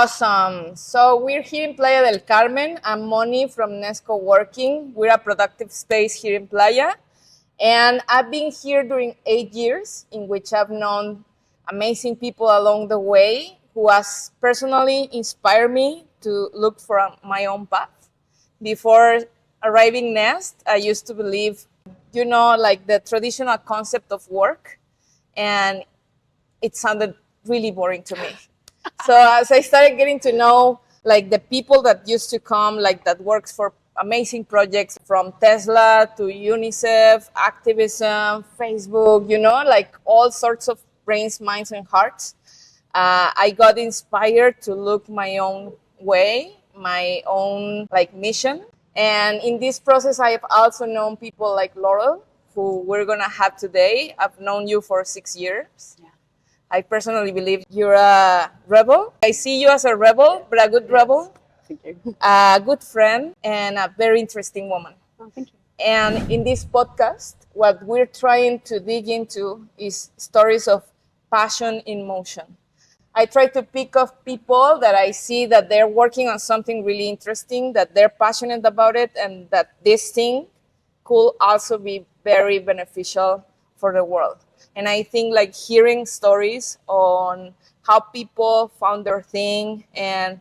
Awesome. So we're here in Playa del Carmen. I'm Moni from Nesco Working. We're a productive space here in Playa. And I've been here during 8 years, in which I've known amazing people along the way who has personally inspired me to look for my own path. Before arriving Nest, I used to believe, like the traditional concept of work, and it sounded really boring to me. So as I started getting to know like the people that used to come, like that works for amazing projects from Tesla to UNICEF, activism, Facebook, like all sorts of brains, minds, and hearts, I got inspired to look my own way, my own like mission. And in this process, I have also known people like Laurel, who we're gonna have today. I've known you for 6 years. Yeah. I personally believe you're a rebel. I see you as a rebel, but a good rebel. Thank you. A good friend and a very interesting woman. Oh, thank you. And in this podcast, what we're trying to dig into is stories of passion in motion. I try to pick up people that I see that they're working on something really interesting, that they're passionate about it, and that this thing could also be very beneficial for the world. And I think like hearing stories on how people found their thing and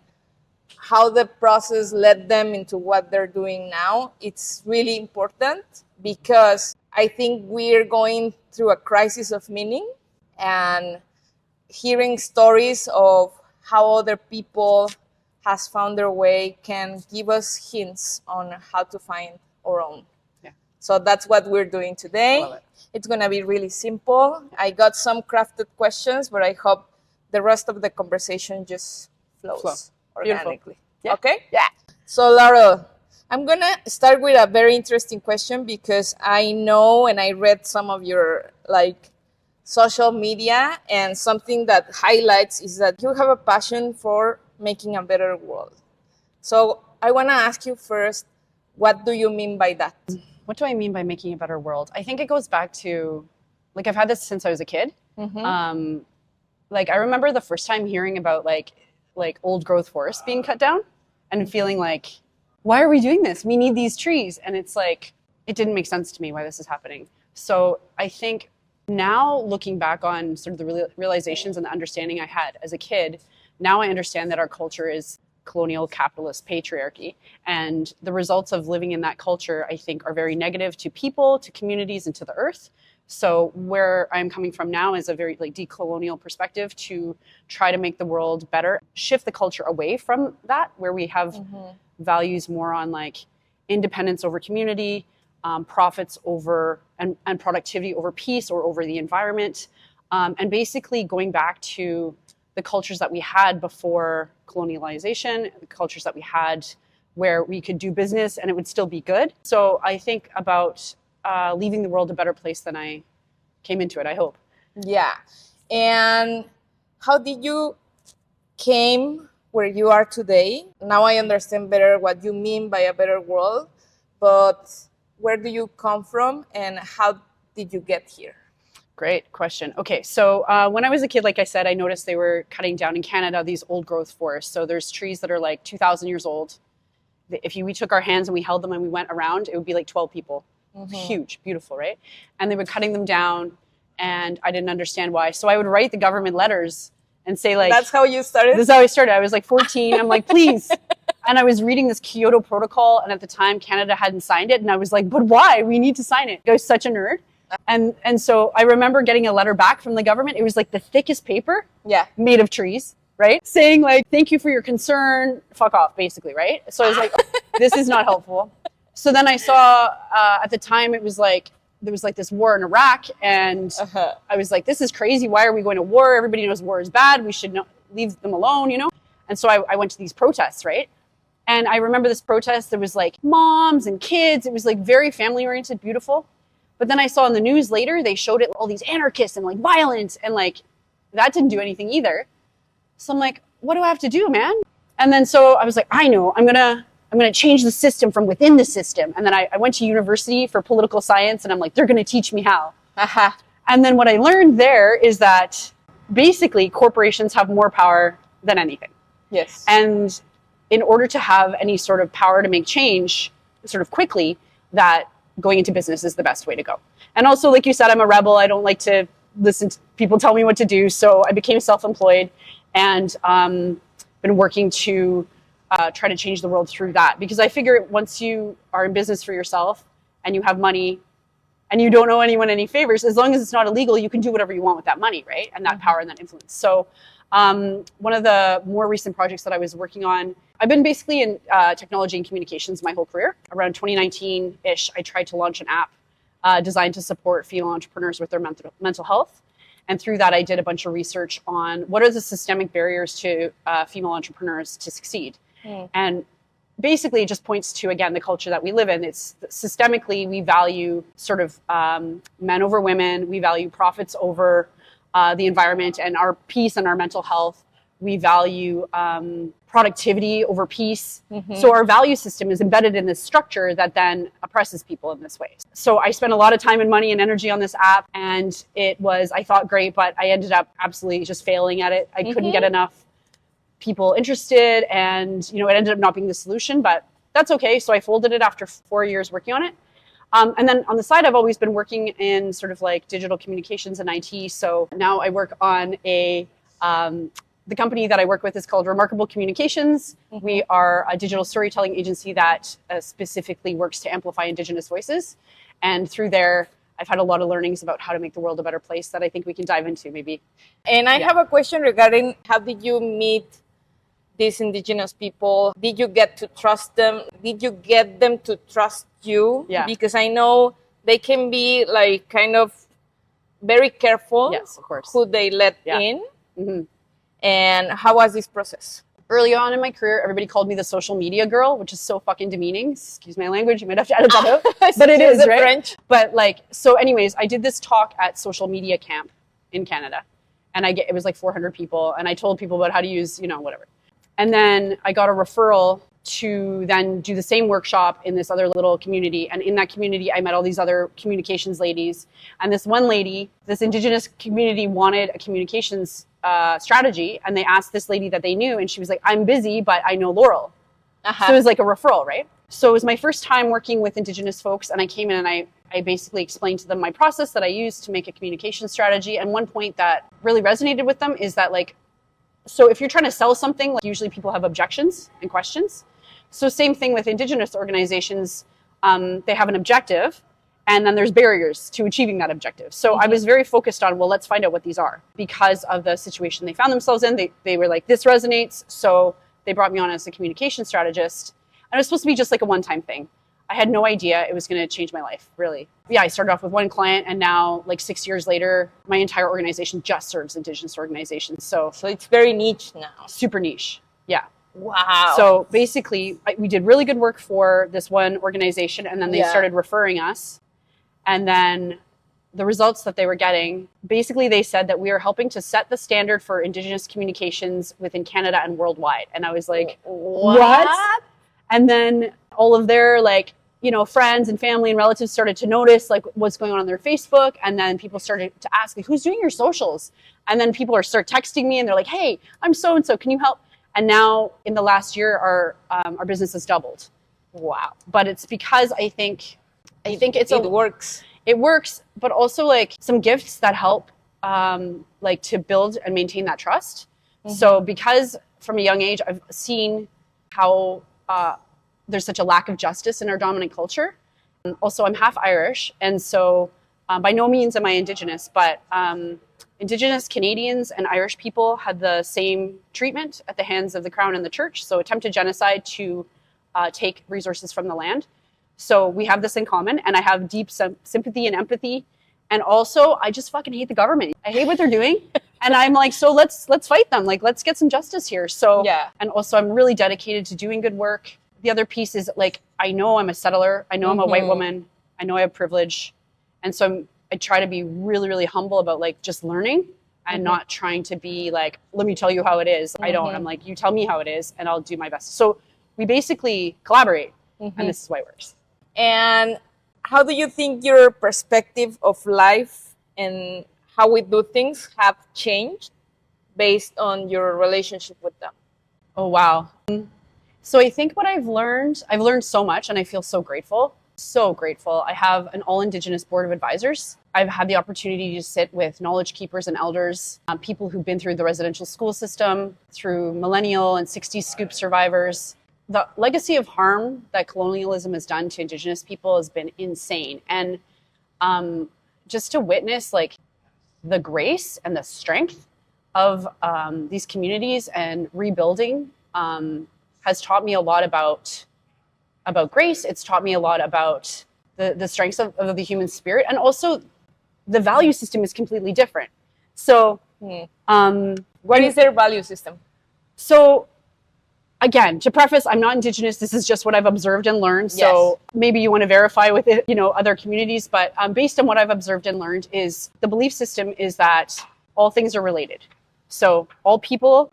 how the process led them into what they're doing now, it's really important because I think we're going through a crisis of meaning, and hearing stories of how other people has found their way can give us hints on how to find our own. Yeah. So that's what we're doing today. Love it. It's going to be really simple. I got some crafted questions, but I hope the rest of the conversation just flows organically. Yeah. Okay? Yeah. So, Laurel, I'm going to start with a very interesting question because I know and I read some of your like social media, and something that highlights is that you have a passion for making a better world. So I want to ask you first, what do you mean by that? What do I mean by making a better world? I think it goes back to, like, I've had this since I was a kid. Mm-hmm. Like, I remember the first time hearing about like old growth forests being cut down and feeling like, why are we doing this? We need these trees. And it's like, it didn't make sense to me why this is happening. So I think now looking back on sort of the realizations and the understanding I had as a kid, now I understand that our culture is colonial capitalist patriarchy, and the results of living in that culture, I think, are very negative to people, to communities, and to the earth. So where I'm coming from now is a very like decolonial perspective to try to make the world better, shift the culture away from that, where we have values more on like independence over community, profits over and productivity over peace or over the environment, and basically going back to the cultures that we had before colonialization, the cultures that we had where we could do business and it would still be good. So I think about leaving the world a better place than I came into it, I hope. Yeah. And how did you came where you are today? Now I understand better what you mean by a better world, but where do you come from and how did you get here? Great question. Okay, so when I was a kid, like I said, I noticed they were cutting down in Canada these old growth forests. So there's trees that are like 2,000 years old. If we took our hands and we held them and we went around, it would be like 12 people. Mm-hmm. Huge, beautiful, right? And they were cutting them down, and I didn't understand why. So I would write the government letters and say like... That's how you started? This is how I started. I was like 14. I'm like, please. And I was reading this Kyoto Protocol, and at the time Canada hadn't signed it. And I was like, but why? We need to sign it. I was such a nerd. And so I remember getting a letter back from the government. It was like the thickest paper, made of trees, right? Saying like, thank you for your concern, fuck off, basically, right? So I was like, this is not helpful. So then I saw at the time it was like, there was like this war in Iraq, and I was like, this is crazy. Why are we going to war? Everybody knows war is bad. We should leave them alone, And so I went to these protests, right? And I remember this protest, there was like moms and kids. It was like very family oriented, beautiful. But then I saw in the news later, they showed it all these anarchists and like violence, and like that didn't do anything either. So I'm like, what do I have to do, man? And then so I was like, I know, I'm gonna change the system from within the system. And then I went to university for political science, and I'm like, they're gonna teach me how. And then what I learned there is that basically corporations have more power than anything. Yes. And in order to have any sort of power to make change sort of quickly, that going into business is the best way to go. And also, like you said, I'm a rebel. I don't like to listen to people tell me what to do. So I became self-employed and been working to try to change the world through that. Because I figure once you are in business for yourself and you have money and you don't owe anyone any favors, as long as it's not illegal, you can do whatever you want with that money, right? And that power and that influence. So one of the more recent projects that I was working on, I've been basically in technology and communications my whole career. Around 2019-ish, I tried to launch an app designed to support female entrepreneurs with their mental health. And through that, I did a bunch of research on what are the systemic barriers to female entrepreneurs to succeed. And basically, it just points to, again, the culture that we live in. It's systemically, we value sort of men over women. We value profits over the environment and our peace and our mental health. We value productivity over peace. So our value system is embedded in this structure that then oppresses people in this way. So I spent a lot of time and money and energy on this app, and it was, I thought, great, but I ended up absolutely just failing at it. I couldn't get enough people interested, and it ended up not being the solution, but that's okay. So I folded it after 4 years working on it. And then on the side, I've always been working in sort of like digital communications and IT. So now I work on the company that I work with is called Remarkable Communications. We are a digital storytelling agency that specifically works to amplify Indigenous voices. And through there, I've had a lot of learnings about how to make the world a better place that I think we can dive into maybe. And I have a question regarding how did you meet these Indigenous people? Did you get to trust them? Did you get them to trust you? Yeah. Because I know they can be like kind of very careful, yes, of course, who they let in. And how was this process? Early on in my career, everybody called me the social media girl, which is so fucking demeaning. Excuse my language. You might have to edit that out. But it is, right? French. But so anyways, I did this talk at social media camp in Canada. And it was like 400 people. And I told people about how to use, whatever. And then I got a referral to then do the same workshop in this other little community. And in that community, I met all these other communications ladies. And this one lady, this Indigenous community wanted a communications strategy. And they asked this lady that they knew. And she was like, I'm busy, but I know Laurel. So it was like a referral, right? So it was my first time working with Indigenous folks. And I came in and I basically explained to them my process that I used to make a communication strategy. And one point that really resonated with them is that so if you're trying to sell something, usually people have objections and questions. So same thing with Indigenous organizations. They have an objective, and then there's barriers to achieving that objective. So I was very focused on, let's find out what these are. Because of the situation they found themselves in, they were like, this resonates. So they brought me on as a communication strategist. And it was supposed to be just like a one-time thing. I had no idea it was going to change my life, really. Yeah, I started off with one client, and now, 6 years later, my entire organization just serves Indigenous organizations. So it's very niche now. Super niche. Yeah. Wow. So basically, we did really good work for this one organization, and then they started referring us. And then the results that they were getting, basically they said that we are helping to set the standard for Indigenous communications within Canada and worldwide. And I was like, what? And then all of their friends and family and relatives started to notice what's going on their Facebook. And then people started to ask, who's doing your socials? And then people start texting me and they're like, hey, I'm so-and-so, can you help? And now in the last year, our business has doubled. Wow. But it's because I think it works. It works, but also some gifts that help to build and maintain that trust. So because from a young age, I've seen how there's such a lack of justice in our dominant culture. Also, I'm half Irish, and so by no means am I Indigenous, but Indigenous Canadians and Irish people had the same treatment at the hands of the Crown and the Church, so attempted genocide to take resources from the land. So we have this in common, and I have deep sympathy and empathy. And also, I just fucking hate the government. I hate what they're doing. And I'm like, so let's fight them. Let's get some justice here. So, and also I'm really dedicated to doing good work. The other piece is I know I'm a settler. I know I'm a white woman. I know I have privilege. And so I try to be really, really humble about just learning and not trying to be let me tell you how it is. I don't. I'm you tell me how it is and I'll do my best. So we basically collaborate and this is why it works. And how do you think your perspective of life and how we do things have changed based on your relationship with them? Oh, wow. So I think what I've learned so much, and I feel so grateful. So grateful. I have an all Indigenous board of advisors. I've had the opportunity to sit with knowledge keepers and elders, people who've been through the residential school system, through millennial and 60s scoop survivors. The legacy of harm that colonialism has done to Indigenous people has been insane. And just to witness like the grace and the strength of these communities and rebuilding has taught me a lot about grace. It's taught me a lot about the strengths of the human spirit, and also the value system is completely different. So, what is their value system? So, again, to preface, I'm not Indigenous. This is just what I've observed and learned. Yes. So maybe you want to verify with it, other communities. But based on what I've observed and learned, is the belief system is that all things are related. So all people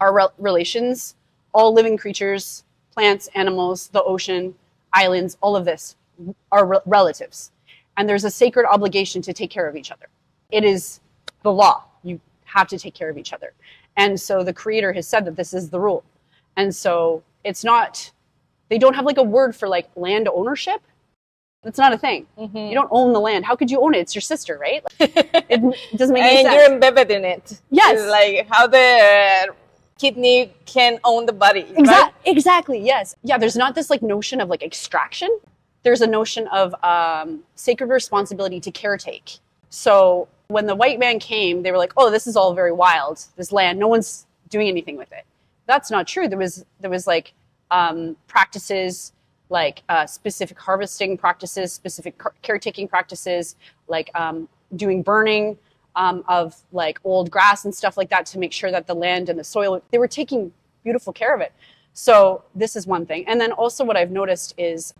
are relations. All living creatures, plants, animals, the ocean, islands, all of this are relatives. And there's a sacred obligation to take care of each other. It is the law. You have to take care of each other. And so the creator has said that this is the rule. And so it's not, they don't have like a word for like land ownership. That's not a thing. You don't own the land. How could you own it? It's your sister, right? It doesn't make any sense. And you're embedded in it. Yes. It's like how the kidney can own the body. Right? Exactly. Yes. Yeah. There's not this like notion of like extraction. There's a notion of sacred responsibility to caretake. So when the white man came, they were like, "Oh, this is all very wild. This land, no one's doing anything with it." That's not true. There was like practices, like specific harvesting practices, specific caretaking practices, like doing burning of like old grass and stuff like that to make sure that the land and the soil, they were taking beautiful care of it. So this is one thing. And then also what I've noticed is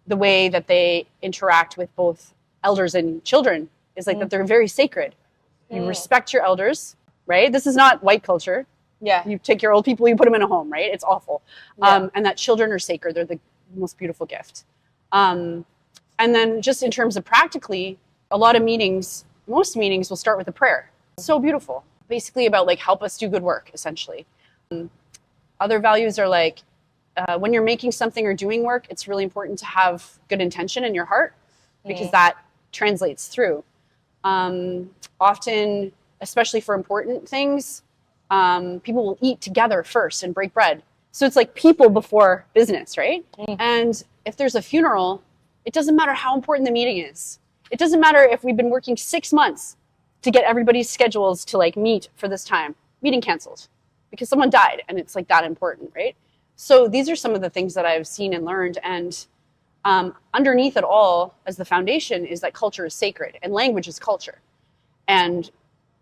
the way that they interact with both elders and children is like that they're very sacred. You respect your elders, right? This is not white culture. Yeah. You take your old people, you put them in a home, right? It's awful. Yeah. And that children are sacred. They're the most beautiful gift. And then just in terms of practically, a lot of meetings, most meetings will start with a prayer. So beautiful. Basically about like, help us do good work, essentially. Other values are like, when you're making something or doing work, it's really important to have good intention in your heart because that translates through. Often, especially for important things, people will eat together first and break bread. So it's like people before business, right? And if there's a funeral, it doesn't matter how important the meeting is. It doesn't matter if we've been working 6 months to get everybody's schedules to like meet for this time. Meeting canceled because someone died and it's like that important, right? So these are some of the things that I've seen and learned. And underneath it all, as the foundation, is that culture is sacred and language is culture. And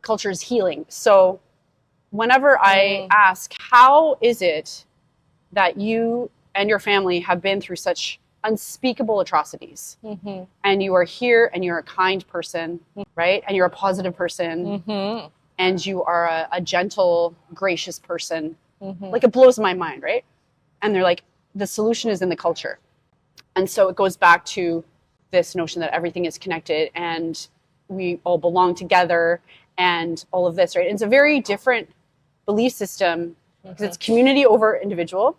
culture is healing. So whenever I ask, how is it that you and your family have been through such unspeakable atrocities and you are here and you're a kind person, right? And you're a positive person and you are a gentle, gracious person, like it blows my mind, right? And they're like, the solution is in the culture. And so it goes back to this notion that everything is connected and we all belong together and all of this, right? And it's a very different belief system because it's community over individual.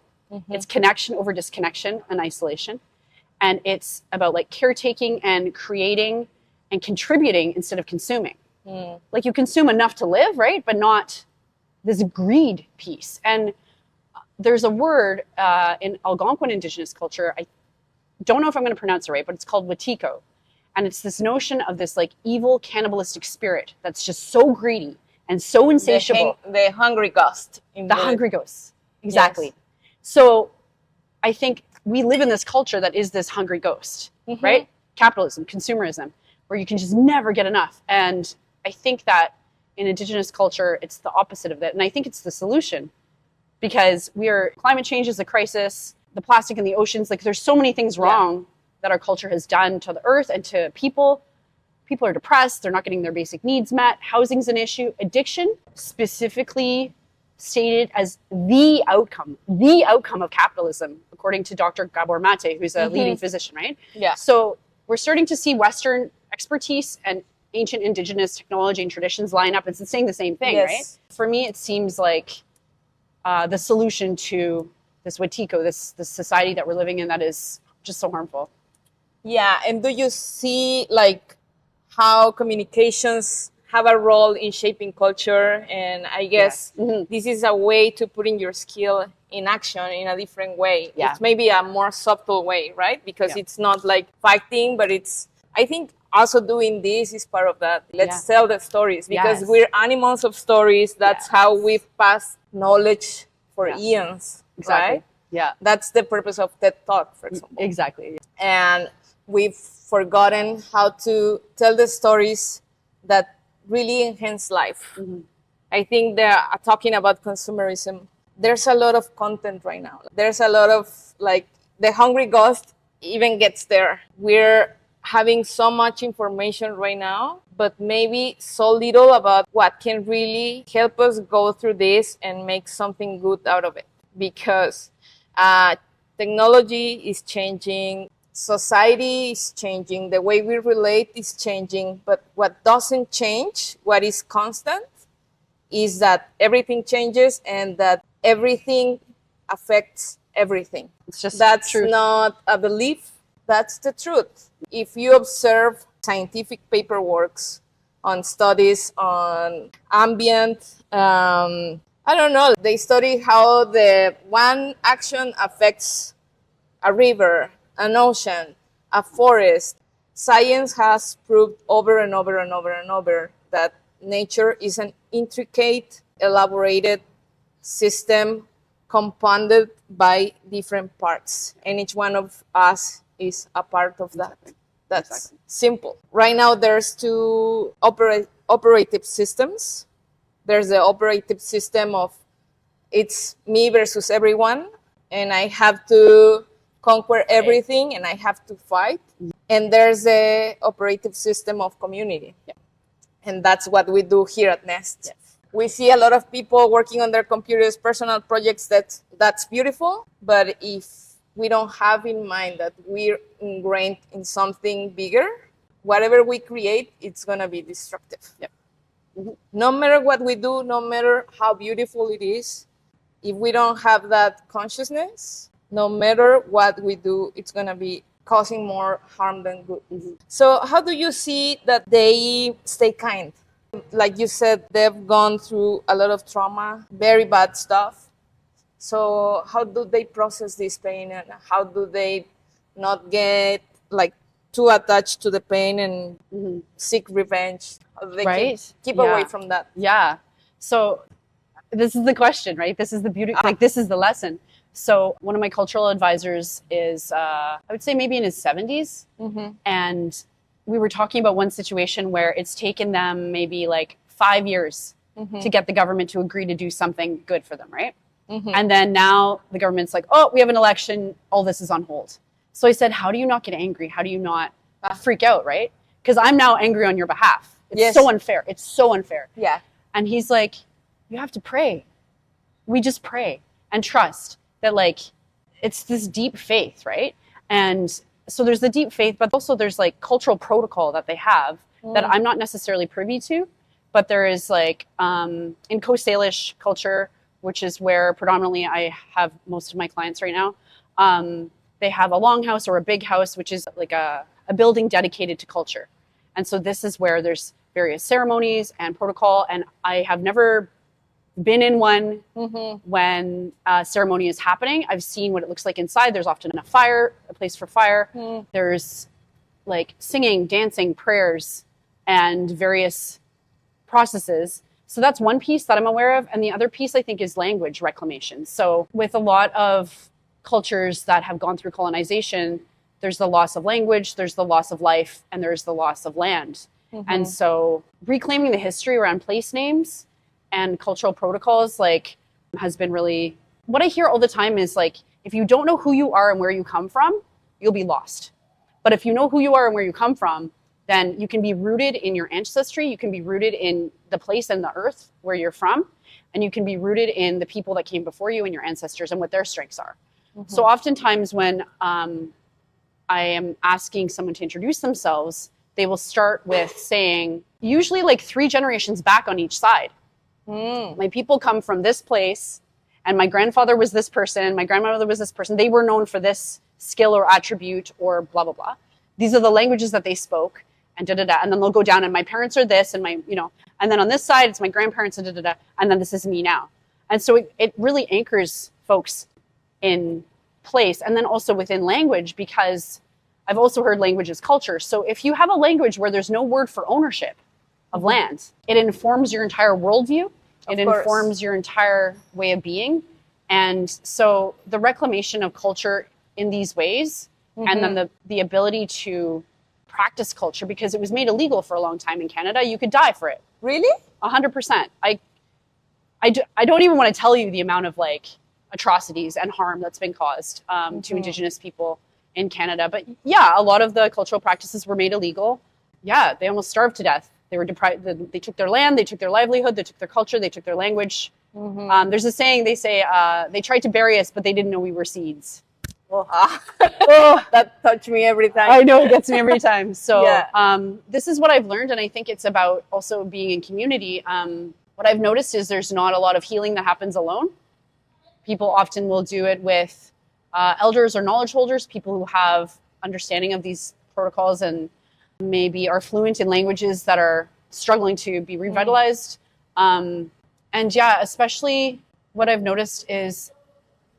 It's connection over disconnection and isolation. And it's about like caretaking and creating and contributing instead of consuming. Like you consume enough to live, right? But not this greed piece. And there's a word in Algonquin Indigenous culture, I don't know if I'm going to pronounce it right, but it's called Watiko. And it's this notion of this like evil cannibalistic spirit that's just so greedy and so insatiable. The hungry ghost. The hungry ghost. Exactly. Yes. So I think we live in this culture that is this hungry ghost, right? Capitalism, consumerism, where you can just never get enough. And I think that in Indigenous culture, it's the opposite of that. And I think it's the solution because climate change is a crisis, the plastic in the oceans, like there's so many things wrong that our culture has done to the earth and to people. People are depressed, they're not getting their basic needs met, housing's an issue, addiction specifically stated as the outcome of capitalism, according to Dr. Gabor Mate, who's a leading physician, right? Yeah. So we're starting to see Western expertise and ancient Indigenous technology and traditions line up. It's saying the same thing, right? For me, it seems like the solution to this Wetiko, this society that we're living in that is just so harmful. Yeah, and do you see like how communications have a role in shaping culture? And I guess this is a way to putting your skill in action in a different way. Yeah. It's maybe a more subtle way, right? Because it's not like fighting, but it's, I think also doing this is part of that. Let's tell the stories because we're animals of stories. That's how we've passed knowledge for eons, right? Yeah. That's the purpose of TED Talk, for example. Exactly. And we've forgotten how to tell the stories that really enhance life. I think they're talking about consumerism. There's a lot of content right now. There's a lot of like the hungry ghost even gets there. We're having so much information right now, but maybe so little about what can really help us go through this and make something good out of it. Because technology is changing, society is changing, the way we relate is changing, but what doesn't change, what is constant, is that everything changes and that everything affects everything. It's just that's truth. Not a belief, that's the truth. If you observe scientific paperworks on studies on ambient, I don't know, they study how the one action affects a river, an ocean, a forest. Science has proved over and over and over and over that nature is an intricate, elaborated system compounded by different parts. And each one of us is a part of that. That's simple. Right now, there's two operative systems. There's the operative system of it's me versus everyone, and I have to conquer everything, and I have to fight. And there's the operative system of community. And that's what we do here at Nest. We see a lot of people working on their computers, personal projects, that's beautiful. But if we don't have in mind that we're ingrained in something bigger, whatever we create, it's going to be destructive. No matter what we do, no matter how beautiful it is, if we don't have that consciousness, no matter what we do, it's going to be causing more harm than good. So how do you see that they stay kind? Like you said, they've gone through a lot of trauma, very bad stuff. So how do they process this pain, and how do they not get like too attached to the pain and seek revenge? How do they keep away from that? Yeah. So this is the question, right? This is the beauty, like this is the lesson. So one of my cultural advisors is, I would say maybe in his 70s. And we were talking about one situation where it's taken them maybe like 5 years to get the government to agree to do something good for them, right? And then now the government's like, oh, we have an election, all this is on hold. So I said, how do you not get angry? How do you not freak out, right? Because I'm now angry on your behalf. It's so unfair. It's so unfair. Yeah. And he's like, you have to pray. We just pray and trust that like it's this deep faith, right? And so there's the deep faith, but also there's like cultural protocol that they have that I'm not necessarily privy to, but there is like in Coast Salish culture, which is where predominantly I have most of my clients right now, they have a longhouse or a big house, which is like a building dedicated to culture. And so this is where there's various ceremonies and protocol, and I have never been in one when a ceremony is happening. I've seen what it looks like inside. There's often a place for fire. There's like singing, dancing, prayers, and various processes. So that's one piece that I'm aware of. And the other piece I think is language reclamation. So with a lot of cultures that have gone through colonization, there's the loss of language, there's the loss of life, and there's the loss of land. And so reclaiming the history around place names and cultural protocols like has been really, what I hear all the time is like, if you don't know who you are and where you come from, you'll be lost. But if you know who you are and where you come from, then you can be rooted in your ancestry, you can be rooted in the place and the earth where you're from, and you can be rooted in the people that came before you and your ancestors and what their strengths are. So oftentimes when I am asking someone to introduce themselves, they will start with saying, usually like 3 generations back on each side. My people come from this place, and my grandfather was this person, my grandmother was this person. They were known for this skill or attribute or blah, blah, blah. These are the languages that they spoke, and da, da, da. And then they'll go down, and my parents are this, and and then on this side, it's my grandparents, and da, da, da. And then this is me now. And so it really anchors folks in place. And then also within language, because I've also heard language is culture. So if you have a language where there's no word for ownership of land, it informs your entire worldview. It informs your entire way of being. And so the reclamation of culture in these ways, and then the ability to practice culture, because it was made illegal for a long time in Canada. You could die for it. Really? 100%. I don't even want to tell you the amount of like atrocities and harm that's been caused to Indigenous people in Canada. But yeah, a lot of the cultural practices were made illegal. Yeah, they almost starved to death. They were deprived. They took their land, they took their livelihood, they took their culture, they took their language. There's a saying, they say, they tried to bury us, but they didn't know we were seeds. Oh, that touched me every time. I know, it gets me every time. So Yeah. this is what I've learned, and I think it's about also being in community. What I've noticed is there's not a lot of healing that happens alone. People often will do it with elders or knowledge holders, people who have understanding of these protocols and maybe are fluent in languages that are struggling to be revitalized. And yeah, especially what I've noticed is,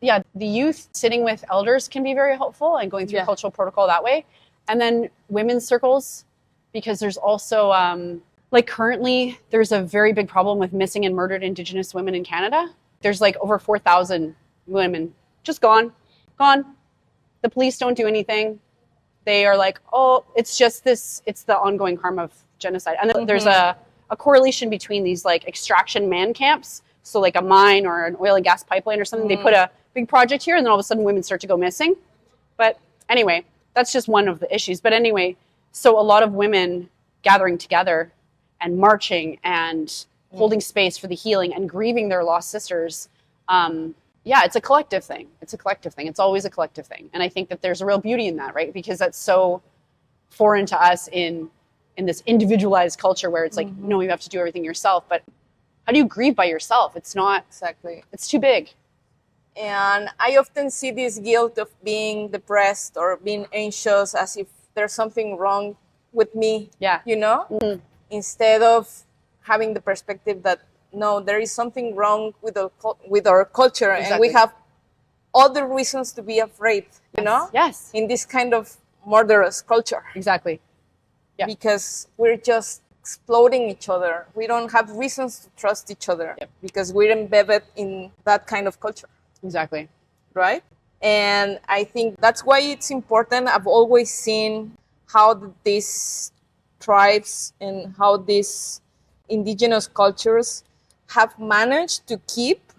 the youth sitting with elders can be very helpful and going through cultural protocol that way. And then women's circles, because there's also, like currently, there's a very big problem with missing and murdered Indigenous women in Canada. There's like over 4,000 women just gone. The police don't do anything. They are like, oh, it's just this, it's the ongoing harm of genocide. And then there's a correlation between these like extraction man camps. So like a mine or an oil and gas pipeline or something, they put a big project here and then all of a sudden women start to go missing. But anyway, that's just one of the issues. But anyway, so a lot of women gathering together and marching and holding space for the healing and grieving their lost sisters. It's a collective thing. It's always a collective thing. And I think that there's a real beauty in that, right? Because that's so foreign to us in this individualized culture where it's like, no, you have to do everything yourself. But how do you grieve by yourself? It's not, Exactly. it's too big. And I often see this guilt of being depressed or being anxious as if there's something wrong with me, instead of having the perspective that, no, there is something wrong with our culture. And we have all the reasons to be afraid, Yes. in this kind of murderous culture. Exactly. Yeah. Because we're just exploding each other. We don't have reasons to trust each other because we're embedded in that kind of culture. Exactly. Right? And I think that's why it's important. I've always seen how these tribes and how these indigenous cultures have managed to keep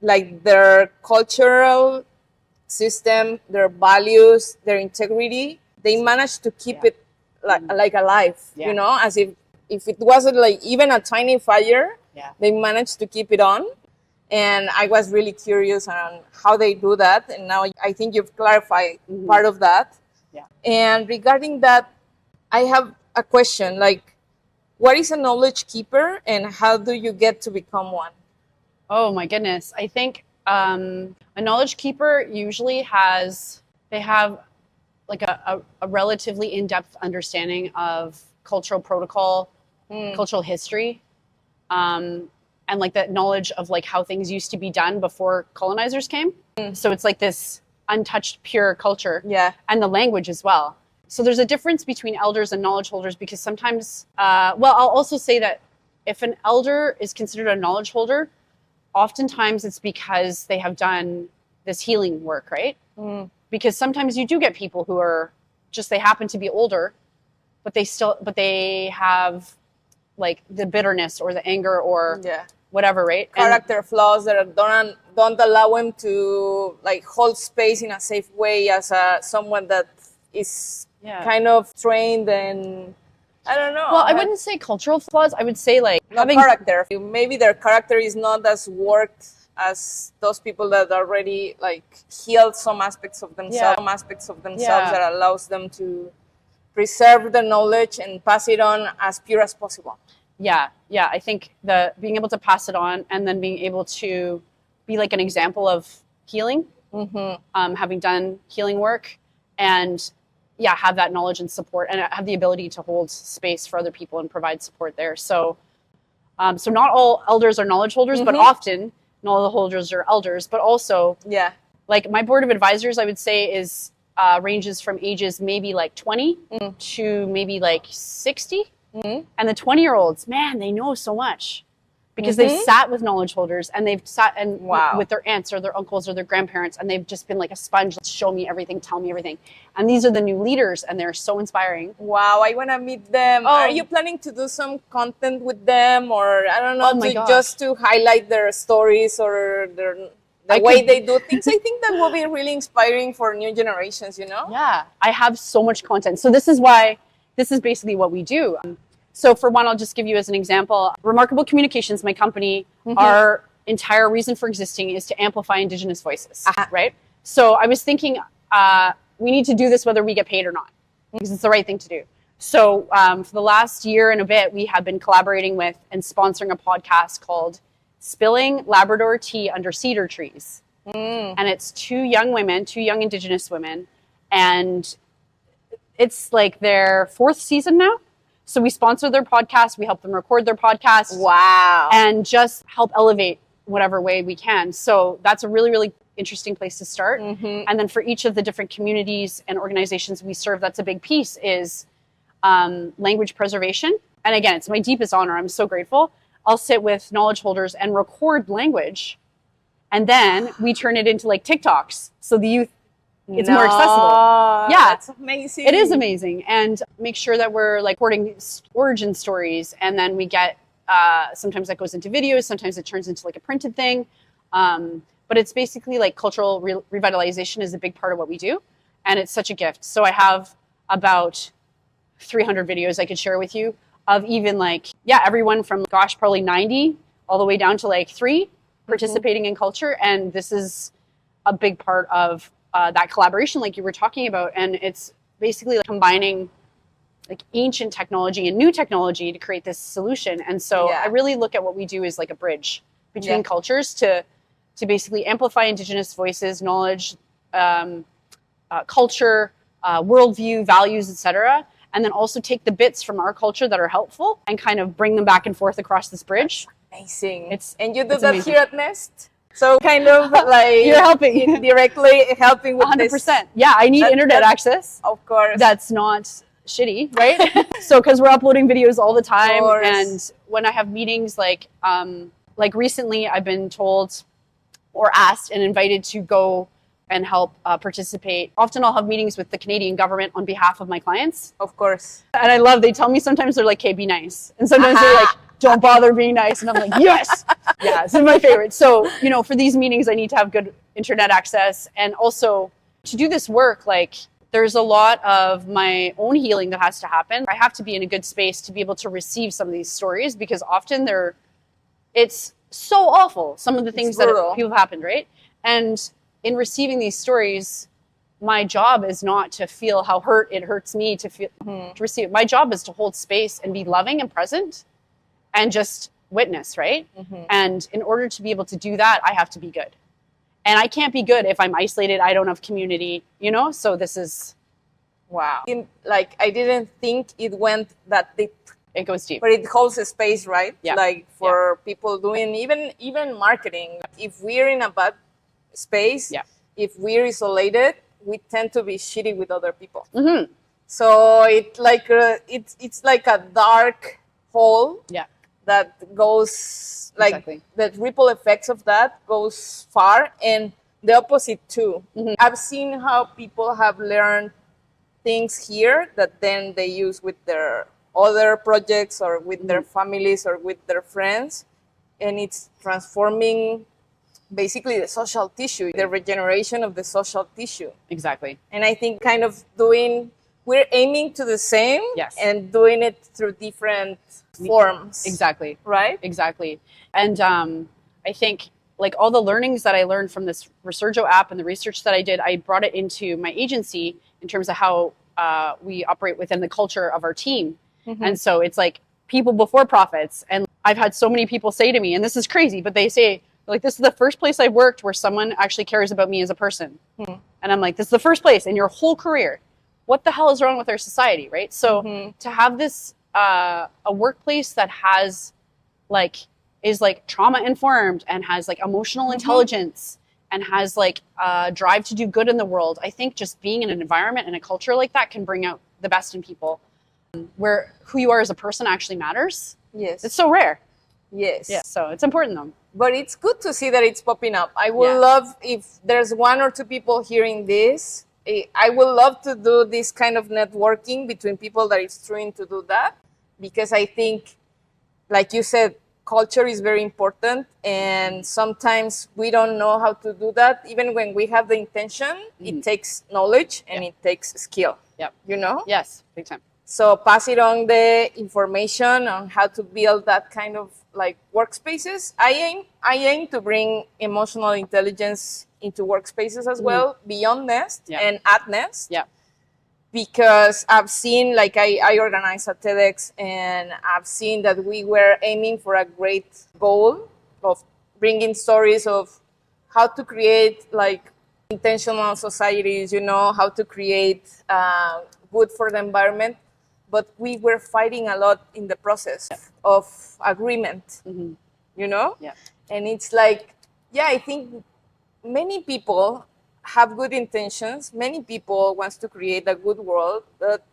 like their cultural system, their values, their integrity. They managed to keep it like alive, as if it wasn't like even a tiny fire, they managed to keep it on. And I was really curious on how they do that. And now I think you've clarified part of that. Yeah. And regarding that, I have a question, like, what is a knowledge keeper and how do you get to become one? Oh my goodness. I think a knowledge keeper usually they have like a relatively in-depth understanding of cultural protocol, cultural history, and like that knowledge of like how things used to be done before colonizers came. So it's like this untouched, pure culture, and the language as well. So there's a difference between elders and knowledge holders because sometimes, I'll also say that if an elder is considered a knowledge holder, oftentimes it's because they have done this healing work, right? Because sometimes you do get people who are just, they happen to be older, but they have like the bitterness or the anger or whatever, right? Character flaws that don't allow him to like hold space in a safe way as someone that is kind of trained and I don't know. Well, I wouldn't say cultural flaws. I would say like having character. Maybe their character is not as worked as those people that already like healed some aspects of themselves, that allows them to preserve the knowledge and pass it on as pure as possible. Yeah. I think being able to pass it on and then being able to be like an example of healing, having done healing work, and have that knowledge and support, and have the ability to hold space for other people and provide support there. So, so not all elders are knowledge holders, but often knowledge holders are elders. But also, like my board of advisors, I would say is ranges from ages maybe like 20 to maybe like 60. And the 20-year-olds, man, they know so much because they've sat with knowledge holders, and they've sat and with their aunts or their uncles or their grandparents, and they've just been like a sponge. Show me everything, tell me everything. And these are the new leaders, and they're so inspiring. Wow, I want to meet them. Are you planning to do some content with them, or I don't know, just to highlight their stories or the way they do things? I think that will be really inspiring for new generations, you know? Yeah, I have so much content. So this is basically what we do. So for one, I'll just give you as an example, Remarkable Communications, my company, our entire reason for existing is to amplify Indigenous voices, right? So I was thinking we need to do this whether we get paid or not, because it's the right thing to do. So for the last year and a bit, we have been collaborating with and sponsoring a podcast called Spilling Labrador Tea Under Cedar Trees. And it's two young Indigenous women, and it's like their 4th season now. So we sponsor their podcast, we help them record their podcast. Wow. And just help elevate whatever way we can. So that's a really, really interesting place to start. And then for each of the different communities and organizations we serve, that's a big piece, is language preservation. And again, it's my deepest honor. I'm so grateful. I'll sit with knowledge holders and record language, and then we turn it into like TikToks. So the youth, it's more accessible. Yeah, that's amazing. It is amazing. And make sure that we're like recording origin stories, and then we get sometimes that goes into videos, sometimes it turns into like a printed thing. But it's basically like cultural revitalization is a big part of what we do, and it's such a gift. So I have about 300 videos I could share with you of even like everyone from probably 90 all the way down to like 3 participating in culture. And this is a big part of that collaboration like you were talking about. And it's basically like combining like ancient technology and new technology to create this solution. And so I really look at what we do as like a bridge between cultures to basically amplify Indigenous voices, knowledge, culture, worldview, values, etc. And then also take the bits from our culture that are helpful and kind of bring them back and forth across this bridge. Amazing. And you do that amazing. Here at Nest? So kind of like you're helping directly helping with 100%. This. Yeah, I need internet access. Of course. That's not shitty, right? So because we're uploading videos all the time, and when I have meetings like recently, I've been told or asked and invited to go and help participate. Often I'll have meetings with the Canadian government on behalf of my clients. Of course. And they tell me sometimes they're like, "Hey, be nice," and sometimes they're like, "Don't bother being nice," and I'm like, "Yes." Yeah, it's my favorite. So, for these meetings, I need to have good internet access. And also to do this work, like there's a lot of my own healing that has to happen. I have to be in a good space to be able to receive some of these stories, because often it's so awful. Some of the things that people have happened, right? And in receiving these stories, my job is not to feel how it hurts me to feel, to receive it. My job is to hold space and be loving and present and just witness, right? And in order to be able to do that, I have to be good. And I can't be good if I'm isolated, I don't have community, So this is, wow. I didn't think it went that deep. It goes deep. But it holds a space, right? Yeah. Like for people doing even marketing. If we're in a bad space, if we're isolated, we tend to be shitty with other people. So it's like a dark hole. Yeah. That goes the ripple effects of that goes far, and the opposite too. I've seen how people have learned things here that then they use with their other projects or with their families or with their friends, and it's transforming basically the social tissue, the regeneration of the social tissue. Exactly. And I think we're aiming to the same, and doing it through different forms. Exactly. Right? Exactly. And I think like all the learnings that I learned from this Resurgo app and the research that I did, I brought it into my agency in terms of how we operate within the culture of our team. And so it's like people before profits. And I've had so many people say to me, and this is crazy, but they say, Like, this is the first place I worked where someone actually cares about me as a person. And I'm like, this is the first place in your whole career. What the hell is wrong with our society, right? So to have this, a workplace that has like, is like trauma informed and has like emotional intelligence and has like a drive to do good in the world, I think just being in an environment and a culture like that can bring out the best in people, where who you are as a person actually matters. Yes. It's so rare. Yes. Yeah. So it's important though. But it's good to see that it's popping up. I would love if there's one or two people hearing this. I would love to do this kind of networking between people that is trying to do that, because I think, like you said, culture is very important, and sometimes we don't know how to do that. Even when we have the intention, it takes knowledge and it takes skill. Yep. You know? Yes, big time. So pass it on the information on how to build that kind of like workspaces. I aim to bring emotional intelligence into workspaces as well, beyond Nest and at Nest. Yeah. Because I've seen, like I organized a TEDx, and I've seen that we were aiming for a great goal of bringing stories of how to create like intentional societies, you know, how to create good for the environment. But we were fighting a lot in the process of agreement, you know? Yeah. And it's like, I think many people have good intentions. Many people wants to create a good world, but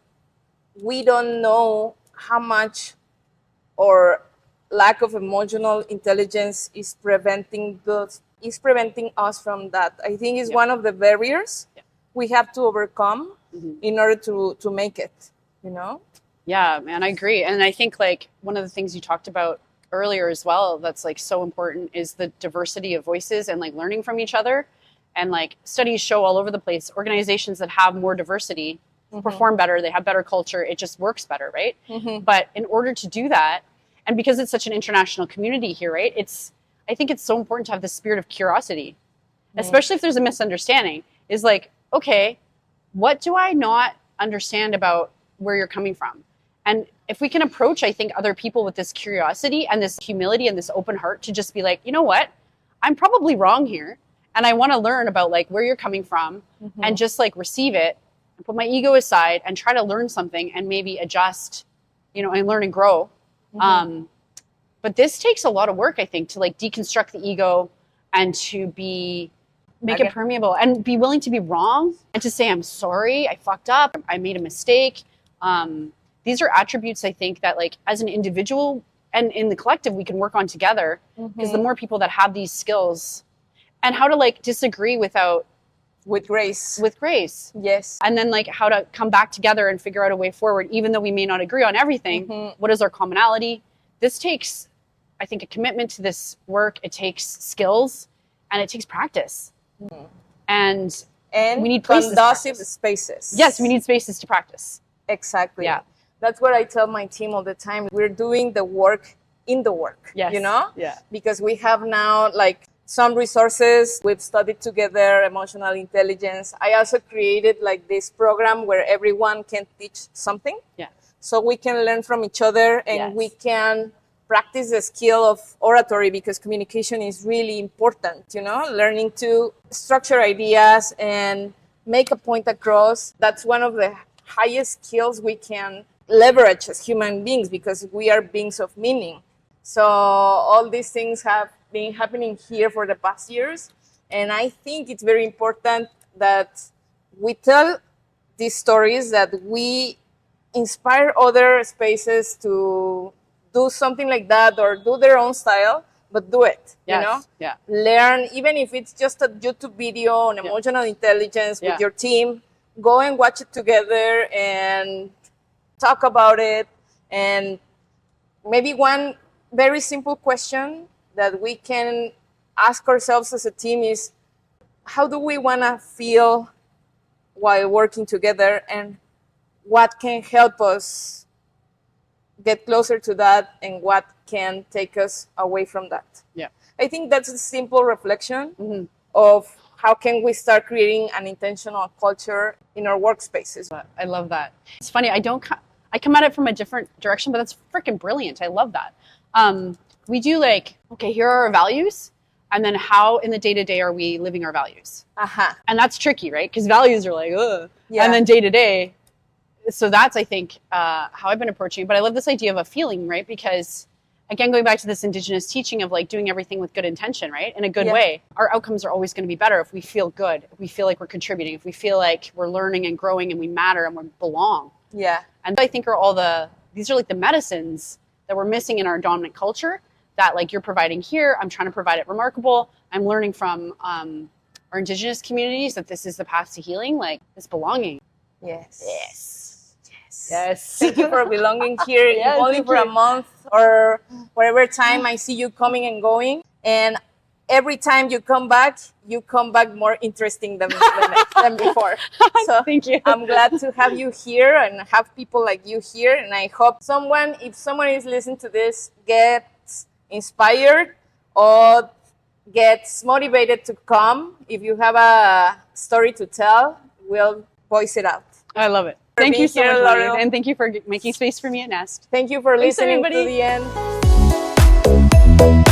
we don't know how much or lack of emotional intelligence is preventing us from that. I think it's one of the barriers we have to overcome in order to make it, you know? Yeah, man, I agree. And I think like one of the things you talked about earlier as well that's like so important is the diversity of voices and like learning from each other. And like studies show all over the place, organizations that have more diversity perform better, they have better culture, it just works better, right? But in order to do that, and because it's such an international community here, right, I think it's so important to have the spirit of curiosity, especially if there's a misunderstanding, is like, okay, what do I not understand about where you're coming from? And if we can approach, I think, other people with this curiosity and this humility and this open heart to just be like, you know what, I'm probably wrong here. And I want to learn about like where you're coming from and just like receive it and put my ego aside and try to learn something and maybe adjust, you know, and learn and grow. But this takes a lot of work, I think, to like deconstruct the ego and to make it permeable and be willing to be wrong and to say, I'm sorry, I fucked up, I made a mistake. These are attributes, I think, that like as an individual and in the collective, we can work on together, because the more people that have these skills and how to like disagree with grace. Yes. And then like how to come back together and figure out a way forward, even though we may not agree on everything. What is our commonality? This takes, I think, a commitment to this work. It takes skills and it takes practice. And we need conducive spaces. Yes, we need spaces to practice. Exactly. Yeah. That's what I tell my team all the time. We're doing the work in the work, Yes. you know? Yeah. Because we have now like some resources. We've studied together emotional intelligence. I also created like this program where everyone can teach something. Yeah. So we can learn from each other and we can practice the skill of oratory, because communication is really important, you know, learning to structure ideas and make a point across. That's one of the highest skills we can leverage as human beings, because we are beings of meaning. So all these things have been happening here for the past years. And I think it's very important that we tell these stories, that we inspire other spaces to do something like that or do their own style, but do it, you know? Yeah. Learn, even if it's just a YouTube video on emotional intelligence with your team, go and watch it together and talk about it. And maybe one very simple question that we can ask ourselves as a team is, how do we want to feel while working together, and what can help us get closer to that, and what can take us away from that? Yeah. I think that's a simple reflection of how can we start creating an intentional culture in our workspaces. I love that. It's funny, I come at it from a different direction, but that's freaking brilliant. I love that. We do like, okay, here are our values. And then how in the day-to-day are we living our values? Uh-huh. And that's tricky, right? Because values are like, ugh. Yeah. And then day-to-day. So that's, I think, how I've been approaching it. But I love this idea of a feeling, right? Because, again, going back to this Indigenous teaching of like doing everything with good intention, right? In a good way. Our outcomes are always going to be better if we feel good, if we feel like we're contributing, if we feel like we're learning and growing and we matter and we belong. Yeah. And I think these are like the medicines that we're missing in our dominant culture that like you're providing here. I'm trying to provide it remarkable. I'm learning from our Indigenous communities that this is the path to healing, like this belonging. Yes. Yes. Yes. Yes. Thank you for belonging here, Yes, if only thank for you. a month or whatever time I see you coming and going. And every time you come back more interesting than before. So Thank you. I'm glad to have you here and have people like you here. And I hope if someone is listening to this, gets inspired or gets motivated to come. If you have a story to tell, we'll voice it out. I love it. For Thank you being so here, much, Laurel. Lauren, and thank you for making space for me at Nest. Thank you for Thanks, listening everybody. to the end.